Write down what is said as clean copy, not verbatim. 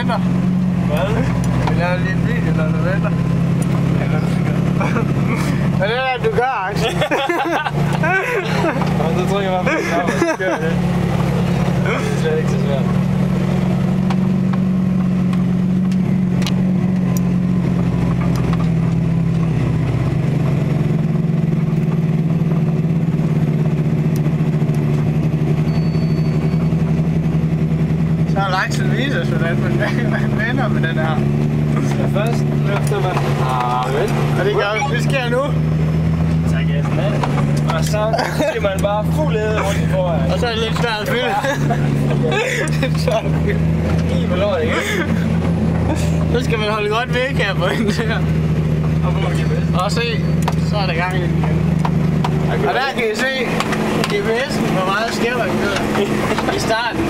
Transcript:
venter. Hvad? Vi laver lige en video, når du venter. Hvad er det, du gør, Axel? Så trykker jeg bare på knappen, og så kører det. Det er slet ikke så svært. Så har Axel vist os, hvordan man vender med den her. Så først løfter man. Og det gør vi. Det sker nu. Så gassen af. Og så skal man bare fuld æde rundt i foran. Og så er det lidt svært at fylde. Det er svært at fylde. I med lort, ikke? Så skal man holde godt væk her på den der. Og på GPS. Og se, så er der gang i den igen. Og der kan I se GPS'en, hvor meget skæver den kører i starten.